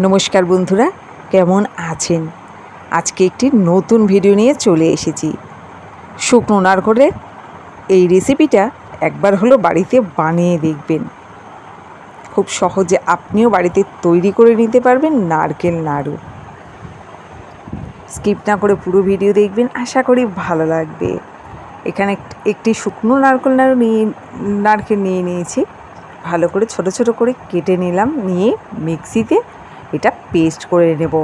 নমস্কার বন্ধুরা, কেমন আছেন? আজকে একটি নতুন ভিডিও নিয়ে চলে এসেছি। শুকনো নারকেলের এই রেসিপিটা একবার হলো বাড়িতে বানিয়ে দেখবেন। খুব সহজে আপনিও বাড়িতে তৈরি করে নিতে পারবেন নারকেল নাড়ু। স্কিপ না করে পুরো ভিডিও দেখবেন, আশা করি ভালো লাগবে। এখানে একটি শুকনো নারকেল নিয়ে নিয়েছি। ভালো করে ছোট ছোট করে কেটে নিলাম, নিয়ে মিক্সিতে এটা পেস্ট করে নেব।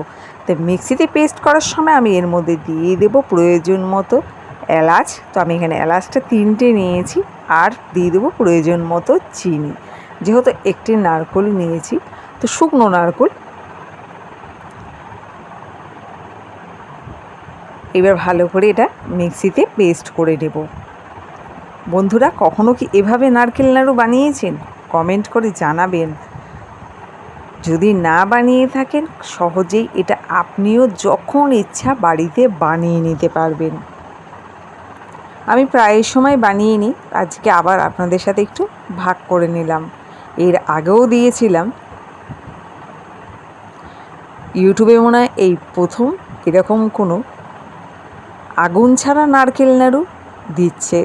তো মিক্সিতে পেস্ট করার সময় আমি এর মধ্যে দিয়ে দেব প্রয়োজন মতো এলাচ। তো আমি এখানে এলাচটা 3টে নিয়েছি, আর দিয়ে দেবো প্রয়োজন মতো চিনি। যেহেতু একটি নারকেল নিয়েছি, তো শুকনো নারকেল। এবার ভালো করে এটা মিক্সিতে পেস্ট করে নেব। বন্ধুরা, কখনো কি এভাবে নারকেল নাড়ু বানিয়েছেন? কমেন্ট করে জানাবেন। যদি না বানিয়ে থাকেন, সহজেই এটা আপনিও যখন ইচ্ছা বাড়িতে বানিয়ে নিতে পারবেন। আমি প্রায় সময় বানিয়ে নিই, আজকে আবার আপনাদের সাথে একটু ভাগ করে নিলাম। এর আগেও দিয়েছিলাম, ইউটিউবে মনে হয় এই প্রথম এরকম কোনো আগুন ছাড়া নারকেল নাড়ু দিচ্ছে।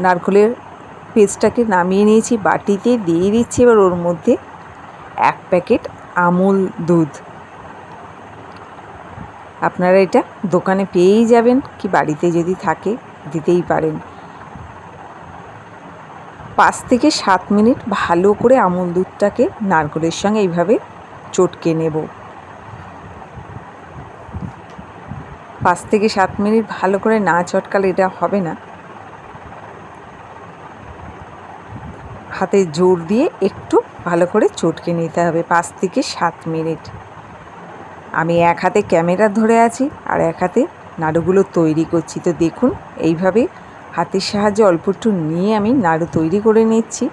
নারকেলের পেস্টটাকে নামিয়ে নিয়েছি, বাটিতে দিয়ে দিচ্ছি এবার ওর মধ্যে 1 প্যাকেট আমুল দুধ। আপনারা এটা দোকানে পেয়েই যাবেন, কি বাড়িতে যদি থাকে দিতেই পারেন। 5 থেকে 7 মিনিট ভালো করে আমুল দুধটাকে নারকেলের সঙ্গে এইভাবে চটকে নেব। 5 থেকে 7 মিনিট ভালো করে না চটকালে এটা হবে না। হাতে জোর দিয়ে একটু ভালো করে চটকে নিতে হবে 5 থেকে 7 মিনিট। আমি এক হাতে ক্যামেরা ধরে আছি, আর এক হাতে নাড়ুগুলো তৈরি করছি। তো দেখুন, এইভাবে হাতের সাহায্যে অল্প একটু নিয়ে আমি নাড়ু তৈরি করে নিচ্ছি।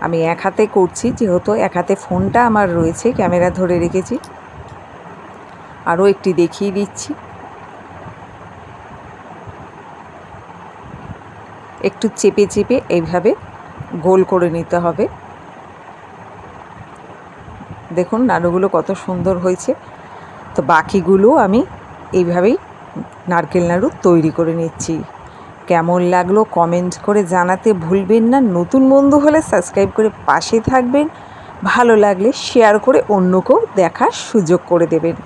আমি এক হাতে করছি, যেহেতু এক হাতে ফোনটা আমার রয়েছে, ক্যামেরা ধরে রেখেছি। আরও একটি দেখিয়ে দিচ্ছি। একটু চেপে চেপে এইভাবে গোল করে নিতে হবে। দেখুন নাড়ুগুলো কত সুন্দর হয়েছে। তো বাকিগুলো আমি এইভাবেই নারকেল নাড়ু তৈরি করে নিচ্ছি। কেমন লাগলো কমেন্ট করে জানাতে ভুলবেন না। নতুন বন্ধু হলে সাবস্ক্রাইব করে পাশে থাকবেন। ভালো লাগলে শেয়ার করে অন্যকেও দেখার সুযোগ করে দেবেন।